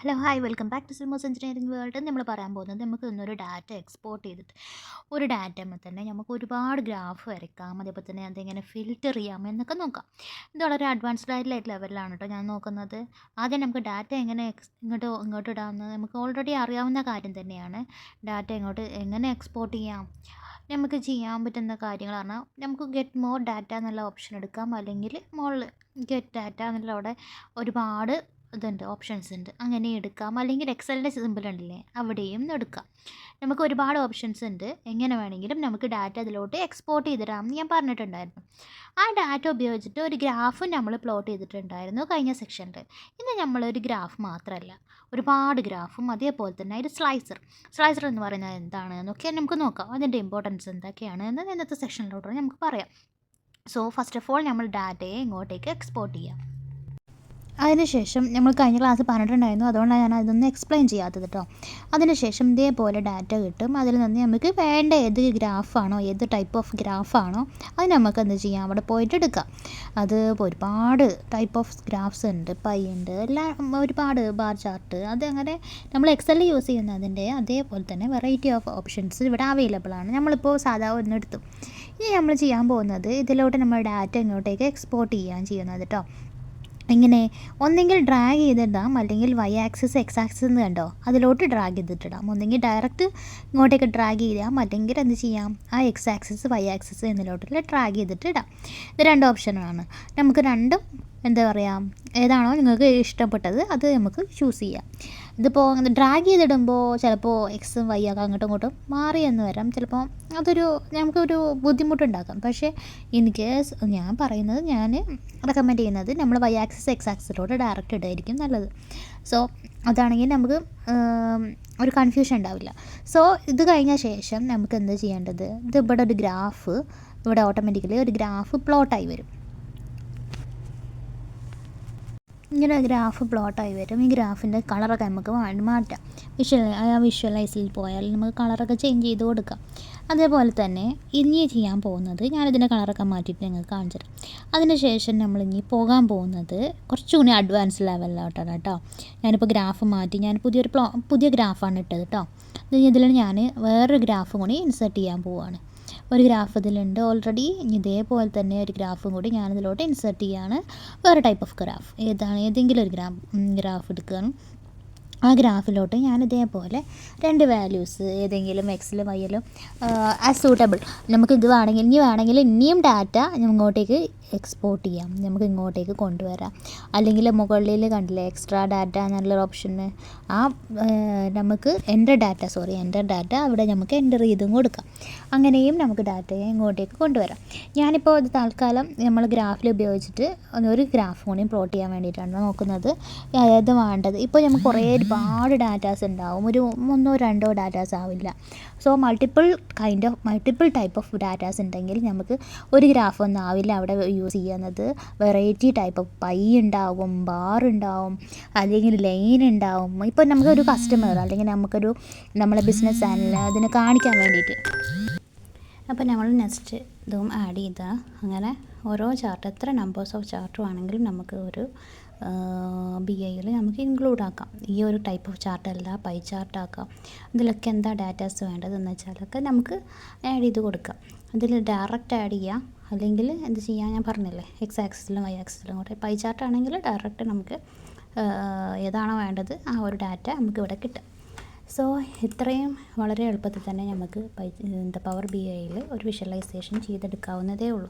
Hello hi welcome back to Simos engineering world. നമ്മൾ പറയാൻ പോകുന്നത് നമുക്ക് ഇന്നൊരു ഡാറ്റ എക്സ്പോർട്ട് ചെയ്തിട്ട് ഒരു ഡാറ്റയിൽ തന്നെ നമുക്ക് ഒരുപാട് ഗ്രാഫ് വരയ്ക്കാം, അതേപോലെ തന്നെ അതെങ്ങനെ ഫിൽറ്റർ ചെയ്യാം എന്നൊക്കെ നോക്കാം. ഇത് വളരെ അഡ്വാൻസ്ഡ് ആയിട്ടുള്ള ലെവലിലാണ് കേട്ടോ ഞാൻ നോക്കുന്നത്. ആദ്യം നമുക്ക് ഡാറ്റ എങ്ങനെ ഇങ്ങോട്ട് ഇടാമെന്ന് നമുക്ക് ഓൾറെഡി അറിയാവുന്ന കാര്യം തന്നെയാണ്. ഡാറ്റ എങ്ങനെ എക്സ്പോർട്ട് ചെയ്യാം, നമുക്ക് ചെയ്യാൻ പറ്റുന്ന കാര്യങ്ങൾ പറഞ്ഞാൽ നമുക്ക് ഗെറ്റ് മോർ ഡാറ്റ എന്നുള്ള ഓപ്ഷൻ എടുക്കാം, അല്ലെങ്കിൽ മുകളിൽ ഗെറ്റ് ഡാറ്റ എന്നുള്ള അവിടെ ഒരുപാട് ഇതുണ്ട്, ഓപ്ഷൻസ് ഉണ്ട്, അങ്ങനെ എടുക്കാം. അല്ലെങ്കിൽ എക്സലിൻ്റെ സിമ്പിൾ ഉണ്ടല്ലേ, അവിടെയും എടുക്കാം. നമുക്ക് ഒരുപാട് ഓപ്ഷൻസ് ഉണ്ട്. എങ്ങനെ വേണമെങ്കിലും നമുക്ക് ഡാറ്റ അതിലോട്ട് എക്സ്പോർട്ട് ചെയ്തിടാമെന്ന് ഞാൻ പറഞ്ഞിട്ടുണ്ടായിരുന്നു. ആ ഡാറ്റ ഉപയോഗിച്ചിട്ട് ഒരു ഗ്രാഫും നമ്മൾ പ്ലോട്ട് ചെയ്തിട്ടുണ്ടായിരുന്നു കഴിഞ്ഞ സെക്ഷനിൽ. ഇന്ന് നമ്മളൊരു ഗ്രാഫ് മാത്രമല്ല, ഒരുപാട് ഗ്രാഫും അതേപോലെ തന്നെ ഒരു സ്ലൈസർ എന്ന് പറയുന്നത് എന്താണെന്നൊക്കെ നമുക്ക് നോക്കാം. അതിൻ്റെ ഇമ്പോർട്ടൻസ് എന്തൊക്കെയാണ് എന്ന് ഇന്നത്തെ സെക്ഷനിലോട്ട് നമുക്ക് പറയാം. സോ ഫസ്റ്റ് ഓഫ് ഓൾ നമ്മൾ ഡാറ്റയെ ഇങ്ങോട്ടേക്ക് എക്സ്പോർട്ട് ചെയ്യാം. അതിനുശേഷം നമ്മൾ കഴിഞ്ഞ ക്ലാസ് പറഞ്ഞിട്ടുണ്ടായിരുന്നു, അതുകൊണ്ടാണ് ഞാൻ അതൊന്നും എക്സ്പ്ലെയിൻ ചെയ്യാത്തത് കേട്ടോ. അതിനുശേഷം ഇതേപോലെ ഡാറ്റ കിട്ടും. അതിൽ നിന്ന് നമുക്ക് വേണ്ട ഏത് ഗ്രാഫാണോ, ഏത് ടൈപ്പ് ഓഫ് ഗ്രാഫാണോ അത് നമുക്ക് എന്ത് ചെയ്യാം, അവിടെ പോയിട്ട് എടുക്കാം. അത് ഒരുപാട് ടൈപ്പ് ഓഫ് ഗ്രാഫ്സ് ഉണ്ട്, പൈ ഉണ്ട്, എല്ലാം ഒരുപാട് ബാർ ചാർട്ട്, അതങ്ങനെ നമ്മൾ എക്സലിൽ യൂസ് ചെയ്യുന്നതിൻ്റെ അതേപോലെ തന്നെ വെറൈറ്റി ഓഫ് ഓപ്ഷൻസ് ഇവിടെ അവൈലബിൾ ആണ്. നമ്മളിപ്പോൾ സാധാ ഒന്നെടുത്തു. ഇനി നമ്മൾ ചെയ്യാൻ പോകുന്നത് ഇതിലോട്ട് നമ്മൾ ഡാറ്റ ഇങ്ങോട്ടേക്ക് എക്സ്പോർട്ട് ചെയ്യാൻ ചെയ്യുന്നത് കേട്ടോ. ഇങ്ങനെ ഒന്നെങ്കിൽ ഡ്രാഗ് ചെയ്തിടാം, അല്ലെങ്കിൽ വൈ ആക്സിസ് എക്സ് ആക്സിസ് എന്ന് കണ്ടോ അതിലോട്ട് ഡ്രാഗ് ചെയ്തിട്ടിടാം. ഒന്നെങ്കിൽ ഡയറക്റ്റ് ഇങ്ങോട്ടേക്ക് ഡ്രാഗ് ചെയ്യാം, അല്ലെങ്കിൽ എന്ത് ചെയ്യാം, ആ എക്സ് ആക്സിസ് വൈ ആക്സിസ് എന്നിലോട്ട് ഡ്രാഗ് ചെയ്തിട്ട് ഇടാം. ഇത് രണ്ട് ഓപ്ഷനാണ്. നമുക്ക് രണ്ടും എന്താ പറയുക, ഏതാണോ നിങ്ങൾക്ക് ഇഷ്ടപ്പെട്ടത് അത് നമുക്ക് ചൂസ് ചെയ്യാം. ഇതിപ്പോൾ ഡ്രാഗ് ചെയ്തിടുമ്പോൾ ചിലപ്പോൾ എക്സും വൈ ഒക്കെ അങ്ങോട്ടും ഇങ്ങോട്ടും മാറി എന്ന് വരാം. ചിലപ്പോൾ അതൊരു നമുക്കൊരു ബുദ്ധിമുട്ടുണ്ടാക്കാം. പക്ഷേ ഇൻ കേസ് ഞാൻ റെക്കമെൻഡ് ചെയ്യുന്നത് നമ്മൾ വൈ ആക്സിസ് എക്സ് ആക്സിസിലോട്ട് ഡയറക്റ്റ് ഇടായിരിക്കും നല്ലത്. സോ അതാണെങ്കിൽ നമുക്ക് ഒരു കൺഫ്യൂഷൻ ഉണ്ടാവില്ല. സോ ഇത് കഴിഞ്ഞ ശേഷം നമുക്ക് എന്ത് ചെയ്യേണ്ടത്, ഇത് ഇവിടെ ഒരു ഗ്രാഫ്, ഇവിടെ ഓട്ടോമാറ്റിക്കലി ഒരു ഗ്രാഫ് പ്ലോട്ടായി വരും. ഇങ്ങനെ ഗ്രാഫ് പ്ലോട്ടായി വരും. ഈ ഗ്രാഫിൻ്റെ കളറൊക്കെ നമുക്ക് മാറ്റാം. വിഷ്വലൈസിൽ പോയാൽ നമുക്ക് കളറൊക്കെ ചേഞ്ച് ചെയ്ത് കൊടുക്കാം. അതേപോലെ തന്നെ ഇനി ചെയ്യാൻ പോകുന്നത്, ഞാനിതിൻ്റെ കളറൊക്കെ മാറ്റിയിട്ട് നിങ്ങൾക്ക് കാണിച്ചു തരാം. അതിനുശേഷം നമ്മളിനി പോകാൻ പോകുന്നത് കുറച്ചുകൂടി അഡ്വാൻസ് ലെവലിലോട്ടാണ് കേട്ടോ. ഞാനിപ്പോൾ ഗ്രാഫ് മാറ്റി, ഞാൻ പുതിയ ഗ്രാഫാണ് ഇട്ടത് കേട്ടോ. ഇതിൽ ഞാൻ വേറൊരു ഗ്രാഫും കൂടി ഇൻസേർട്ട് ചെയ്യാൻ പോവുകയാണ്. ഒരു ഗ്രാഫ് ഇതിലുണ്ട് ഓൾറെഡി. ഇതേപോലെ തന്നെ ഒരു ഗ്രാഫും കൂടി ഞാനിതിലോട്ട് ഇൻസേർട്ട് ചെയ്യുകയാണ്. വേറെ ടൈപ്പ് ഓഫ് ഗ്രാഫ് ഏതെങ്കിലും ഒരു ഗ്രാഫ് എടുക്കുകയാണ്. ആ ഗ്രാഫിലോട്ട് ഞാൻ ഇതേപോലെ രണ്ട് വാല്യൂസ് ഏതെങ്കിലും എക്സിലും വൈയിലും ആസ് സൂട്ടബിൾ നമുക്കിത് വേണമെങ്കിൽ ഇനിയും ഡാറ്റ ഇങ്ങോട്ടേക്ക് എക്സ്പോർട്ട് ചെയ്യാം, നമുക്ക് ഇങ്ങോട്ടേക്ക് കൊണ്ടുവരാം. അല്ലെങ്കിൽ മുകളിൽ കണ്ടില്ലേ എക്സ്ട്രാ ഡാറ്റ എന്നുള്ളൊരു ഓപ്ഷന്, ആ നമുക്ക് എൻ്റർ ഡാറ്റ അവിടെ നമുക്ക് എൻ്റർ ചെയ്തും കൊടുക്കാം. അങ്ങനെയും നമുക്ക് ഡാറ്റയെ ഇങ്ങോട്ടേക്ക് കൊണ്ടുവരാം. ഞാനിപ്പോൾ ഇത് തൽക്കാലം നമ്മൾ ഗ്രാഫിൽ ഉപയോഗിച്ചിട്ട് ഒരു ഗ്രാഫ് കൂടി പ്ലോട്ട് ചെയ്യാൻ വേണ്ടിയിട്ടാണ് നോക്കുന്നത്. ഏത് വേണ്ടത്, ഇപ്പോൾ നമുക്ക് ഒരുപാട് ഡാറ്റാസ് ഉണ്ടാവും, ഒരു 1-2 ഡാറ്റാസ് ആവില്ല. So multiple type of datas ഉണ്ടെങ്കിൽ നമുക്ക് ഒരു ഗ്രാഫ് ഒന്നും ആവില്ല അവിടെ യൂസ് ചെയ്യുന്നത്. വെറൈറ്റി ടൈപ്പ് ഓഫ് പൈ ഉണ്ടാവും, ബാർ ഉണ്ടാവും, അല്ലെങ്കിൽ ലൈൻ ഉണ്ടാവും. ഇപ്പോൾ നമുക്കൊരു കസ്റ്റമർ അല്ലെങ്കിൽ നമ്മളെ ബിസിനസ് അതിനെ കാണിക്കാൻ വേണ്ടിയിട്ട്. അപ്പോൾ നമ്മൾ നെക്സ്റ്റ് ഇതും ആഡ് ചെയ്താൽ അങ്ങനെ ഓരോ ചാർട്ട്, എത്ര നമ്പേഴ്സ് ഓഫ് ചാർട്ടും ആണെങ്കിലും നമുക്ക് ഒരു BIയിൽ നമുക്ക് ഇൻക്ലൂഡ് ആക്കാം. ഈ ഒരു ടൈപ്പ് ഓഫ് ചാർട്ടല്ല, പൈ ചാർട്ടാക്കാം. ഇതിലൊക്കെ എന്താ ഡാറ്റാസ് വേണ്ടതെന്ന് വെച്ചാലൊക്കെ നമുക്ക് ആഡ് ചെയ്ത് കൊടുക്കാം. അതിൽ ഡയറക്റ്റ് ആഡ് ചെയ്യാം, അല്ലെങ്കിൽ എന്ത് ചെയ്യാം, ഞാൻ പറഞ്ഞില്ലേ എക്സ് ആക്സിസിലും വൈ ആക്സിസിലും കൂടെ. പൈ ചാർട്ടാണെങ്കിൽ ഡയറക്റ്റ് നമുക്ക് ഏതാണോ വേണ്ടത് ആ ഒരു ഡാറ്റ നമുക്ക് ഇവിടെ കിട്ടും. സോ ഇത്രയും വളരെ എളുപ്പത്തിൽ തന്നെ നമുക്ക് പവർ BIയിൽ ഒരു വിഷ്വലൈസേഷൻ ചെയ്തെടുക്കാവുന്നതേ ഉള്ളൂ.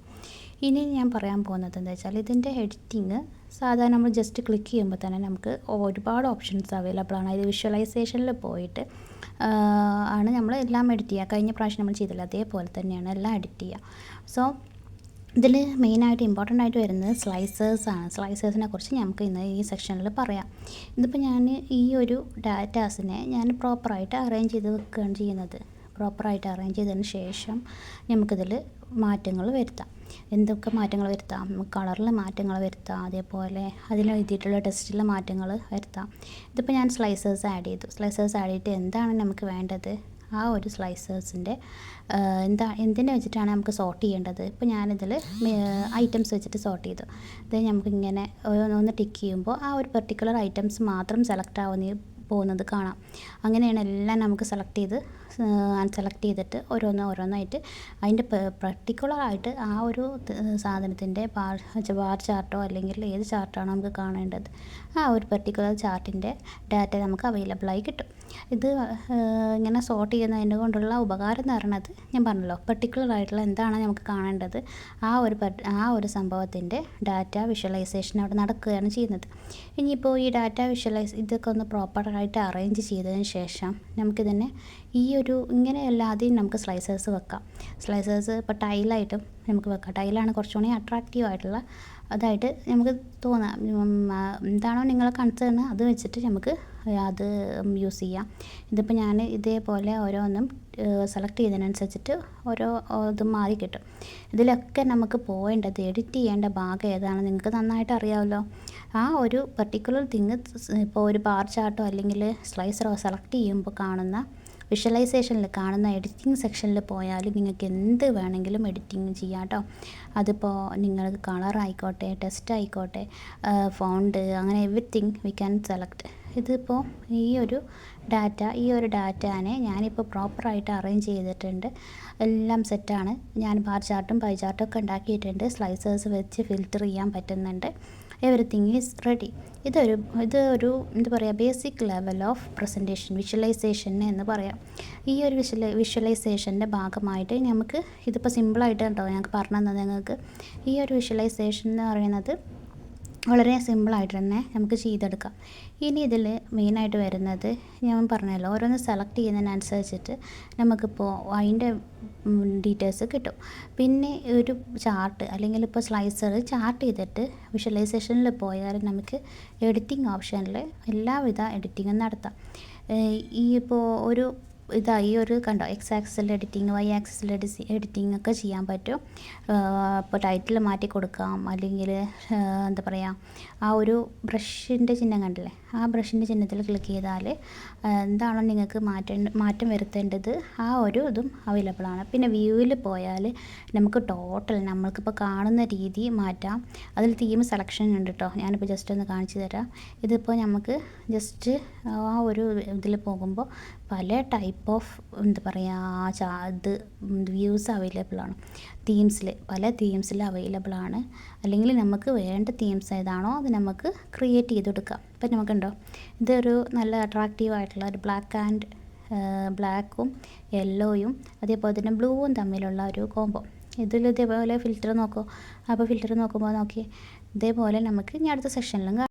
ഇനി ഞാൻ പറയാൻ പോകുന്നത് എന്താ വെച്ചാൽ, ഇതിൻ്റെ എഡിറ്റിങ് സാധാരണ നമ്മൾ ജസ്റ്റ് ക്ലിക്ക് ചെയ്യുമ്പോൾ തന്നെ നമുക്ക് ഒരുപാട് ഓപ്ഷൻസ് അവൈലബിൾ ആണ്. അതിൽ വിഷ്വലൈസേഷനിൽ പോയിട്ട് ആണ് നമ്മൾ എല്ലാം എഡിറ്റ് ചെയ്യുക. കഴിഞ്ഞ പ്രാവശ്യം നമ്മൾ ചെയ്തില്ല, അതേപോലെ തന്നെയാണ് എല്ലാം എഡിറ്റ് ചെയ്യുക. സോ ഇതിൽ മെയിനായിട്ട് ഇമ്പോർട്ടൻ്റ് ആയിട്ട് വരുന്നത് സ്ലൈസേഴ്സാണ്. സ്ലൈസേഴ്സിനെ കുറിച്ച് നമുക്ക് ഇന്ന് ഈ സെക്ഷനിൽ പറയാം. ഇതിപ്പോൾ ഞാൻ ഈ ഒരു ഡാറ്റാസിനെ ഞാൻ പ്രോപ്പറായിട്ട് അറേഞ്ച് ചെയ്ത് വെക്കുകയാണ് ചെയ്യുന്നത്. പ്രോപ്പറായിട്ട് അറേഞ്ച് ചെയ്തതിന് ശേഷം നമുക്കിതിൽ മാറ്റങ്ങൾ വരുത്താം. എന്തൊക്കെ മാറ്റങ്ങൾ വരുത്താം, കളറിൽ മാറ്റങ്ങൾ വരുത്താം, അതേപോലെ അതിൽ എഴുതിയിട്ടുള്ള ടെക്സ്റ്റിലെ മാറ്റങ്ങൾ വരുത്താം. ഇതിപ്പോൾ ഞാൻ സ്ലൈസേഴ്സ് ആഡ് ചെയ്തു. സ്ലൈസേഴ്സ് ആഡ് ചെയ്തിട്ട് എന്താണ് നമുക്ക് വേണ്ടത് ആ ഒരു സ്ലൈസേഴ്സിൻ്റെ എന്തിനെ വെച്ചിട്ടാണ് നമുക്ക് സോർട്ട് ചെയ്യേണ്ടത്. ഇപ്പോൾ ഞാനിതിൽ ഐറ്റംസ് വെച്ചിട്ട് സോർട്ട് ചെയ്തു. ഇത് നമുക്കിങ്ങനെ ഒന്ന് ടിക്ക് ചെയ്യുമ്പോൾ ആ ഒരു പെർട്ടിക്കുലർ ഐറ്റംസ് മാത്രം സെലക്ട് പോകുന്നത് കാണാം. അങ്ങനെയാണ് എല്ലാം നമുക്ക് സെലക്ട് ചെയ്തിട്ട് ഓരോന്നായിട്ട് അതിൻ്റെ പർട്ടിക്കുലറായിട്ട് ആ ഒരു സാധനത്തിൻ്റെ ബാർ ചാർട്ടോ അല്ലെങ്കിൽ ഏത് ചാർട്ടാണോ നമുക്ക് കാണേണ്ടത് ആ ഒരു പെർട്ടിക്കുലർ ചാർട്ടിൻ്റെ ഡാറ്റ നമുക്ക് അവൈലബിളായി കിട്ടും. ഇത് ഇങ്ങനെ സോർട്ട് ചെയ്യുന്നതിനെ കൊണ്ടുള്ള ഉപകാരം എന്ന് പറയുന്നത് ഞാൻ പറഞ്ഞല്ലോ, പെർട്ടിക്കുലർ ആയിട്ടുള്ള എന്താണ് നമുക്ക് കാണേണ്ടത് ആ ഒരു സംഭവത്തിൻ്റെ ഡാറ്റ വിഷ്വലൈസേഷൻ അവിടെ നടക്കുകയാണ് ചെയ്യുന്നത്. ഇനിയിപ്പോൾ ഈ ഡാറ്റ ഇതൊക്കെ ഒന്ന് പ്രോപ്പറായിട്ട് അറേഞ്ച് ചെയ്തതിന് ശേഷം നമുക്കിതിനെ ഇങ്ങനെയല്ലാതെയും നമുക്ക് സ്ലൈസേഴ്സ് വെക്കാം. സ്ലൈസേഴ്സ് ഇപ്പോൾ ടൈലായിട്ടും നമുക്ക് വെക്കാം. ടൈലാണ് കുറച്ചുകൂടി അട്രാക്റ്റീവ് ആയിട്ടുള്ള അതായിട്ട് നമുക്ക് തോന്നാം. എന്താണോ നിങ്ങളെ കൺസേൺ അത് വെച്ചിട്ട് നമുക്ക് അത് യൂസ് ചെയ്യാം. ഇതിപ്പോൾ ഞാൻ ഇതേപോലെ ഓരോന്നും സെലക്ട് ചെയ്തതിനനുസരിച്ചിട്ട് ഇതും മാറി കിട്ടും. ഇതിലൊക്കെ നമുക്ക് പോകേണ്ടത് എഡിറ്റ് ചെയ്യേണ്ട ഭാഗം ഏതാണ് നിങ്ങൾക്ക് നന്നായിട്ട് അറിയാമല്ലോ. ആ ഒരു പർട്ടിക്കുലർ തിങ് ഇപ്പോൾ ഒരു ബാർ ചാർട്ടോ അല്ലെങ്കിൽ സ്ലൈസറോ സെലക്ട് ചെയ്യുമ്പോൾ കാണുന്ന വിഷ്വലൈസേഷനിൽ കാണുന്ന എഡിറ്റിംഗ് സെക്ഷനിൽ പോയാൽ നിങ്ങൾക്ക് എന്ത് വേണമെങ്കിലും എഡിറ്റിംഗ് ചെയ്യാം കേട്ടോ. അതിപ്പോൾ നിങ്ങൾക്ക് കളർ ആയിക്കോട്ടെ, ടെക്സ്റ്റ് ആയിക്കോട്ടെ, ഫോണ്ട്, അങ്ങനെ എവറിത്തിങ് വി ക്യാൻ സെലക്ട്. ഇതിപ്പോൾ ഈ ഒരു ഡാറ്റാനെ ഞാനിപ്പോൾ പ്രോപ്പറായിട്ട് അറേഞ്ച് ചെയ്തിട്ടുണ്ട്. എല്ലാം സെറ്റാണ്. ഞാൻ ബാർ ചാർട്ടും പൈ ചാർട്ടും ഒക്കെ ഉണ്ടാക്കിയിട്ടുണ്ട്. സ്ലൈസേഴ്സ് വെച്ച് ഫിൽറ്റർ ചെയ്യാൻ പറ്റുന്നുണ്ട്. Everything is ready. ഇതൊരു എന്താ പറയുക, basic level of presentation visualisation എന്ന് പറയാം. ഈ ഒരു വിഷ്വലൈസേഷൻ്റെ ഭാഗമായിട്ട് നമുക്ക് ഇതിപ്പോൾ സിമ്പിളായിട്ട് കേട്ടോ ഞങ്ങൾക്ക് പറഞ്ഞു തന്നത്. നിങ്ങൾക്ക് ഈ ഒരു വിഷ്വലൈസേഷൻ എന്ന് പറയുന്നത് വളരെ സിമ്പിളായിട്ട് തന്നെ നമുക്ക് ചെയ്തെടുക്കാം. ഇനി ഇതിൽ മെയിനായിട്ട് വരുന്നത് ഞാൻ പറഞ്ഞല്ലോ, ഓരോന്ന് സെലക്ട് ചെയ്യുന്നതിനനുസരിച്ചിട്ട് നമുക്കിപ്പോൾ അതിൻ്റെ ഡീറ്റെയിൽസ് കിട്ടും. പിന്നെ ഒരു ചാർട്ട് അല്ലെങ്കിൽ ഇപ്പോൾ സ്ലൈസർ ചാർട്ട് ചെയ്തിട്ട് വിഷ്വലൈസേഷനിൽ പോയാൽ നമുക്ക് എഡിറ്റിംഗ് ഓപ്ഷനിൽ എല്ലാവിധ എഡിറ്റിങ്ങും നടത്താം. ഇപ്പോൾ ഈ ഒരു കണ്ടോ, എക്സ് ആക്സിൽ എഡിറ്റിംഗ്, വൈ ആക്സിൽ എഡിറ്റിംഗ് ഒക്കെ ചെയ്യാൻ പറ്റും. ഇപ്പോൾ ടൈറ്റിൽ മാറ്റി കൊടുക്കാം, അല്ലെങ്കിൽ എന്താ പറയുക, ആ ഒരു ബ്രഷിൻ്റെ ചിഹ്നം കണ്ടില്ലേ, ആ ബ്രഷിൻ്റെ ചിഹ്നത്തിൽ ക്ലിക്ക് ചെയ്താൽ എന്താണോ നിങ്ങൾക്ക് മാറ്റം വരുത്തേണ്ടത് ആ ഒരു ഇതും അവൈലബിളാണ്. പിന്നെ വ്യൂവിൽ പോയാൽ നമുക്ക് നമ്മൾക്കിപ്പോൾ കാണുന്ന രീതി മാറ്റാം. അതിൽ തീം സെലക്ഷൻ ഉണ്ട് കേട്ടോ. ഞാനിപ്പോൾ ജസ്റ്റ് ഒന്ന് കാണിച്ചു തരാം. ഇതിപ്പോൾ നമുക്ക് ജസ്റ്റ് ആ ഒരു ഇതിൽ പോകുമ്പോൾ പല ടൈപ്പ് ഓഫ് എന്താ പറയുക വ്യൂസ് അവൈലബിളാണ്. പല തീംസിൽ അവൈലബിളാണ്. അല്ലെങ്കിൽ നമുക്ക് വേണ്ട തീംസ് ഏതാണോ അത് നമുക്ക് ക്രിയേറ്റ് ചെയ്ത് കൊടുക്കാം. ഇപ്പം നമുക്കുണ്ടോ, ഇതൊരു നല്ല അട്രാക്റ്റീവ് ആയിട്ടുള്ള ഒരു ബ്ലാക്കും യെല്ലോയും അതേപോലെ തന്നെ ബ്ലൂവും തമ്മിലുള്ള ഒരു കോംബോ. ഇതേപോലെ ഫിൽറ്റർ നോക്കുമോ. അപ്പോൾ ഫിൽറ്റർ നോക്കുമ്പോൾ ഇതേപോലെ നമുക്ക് ഇനി അടുത്ത സെഷനിലും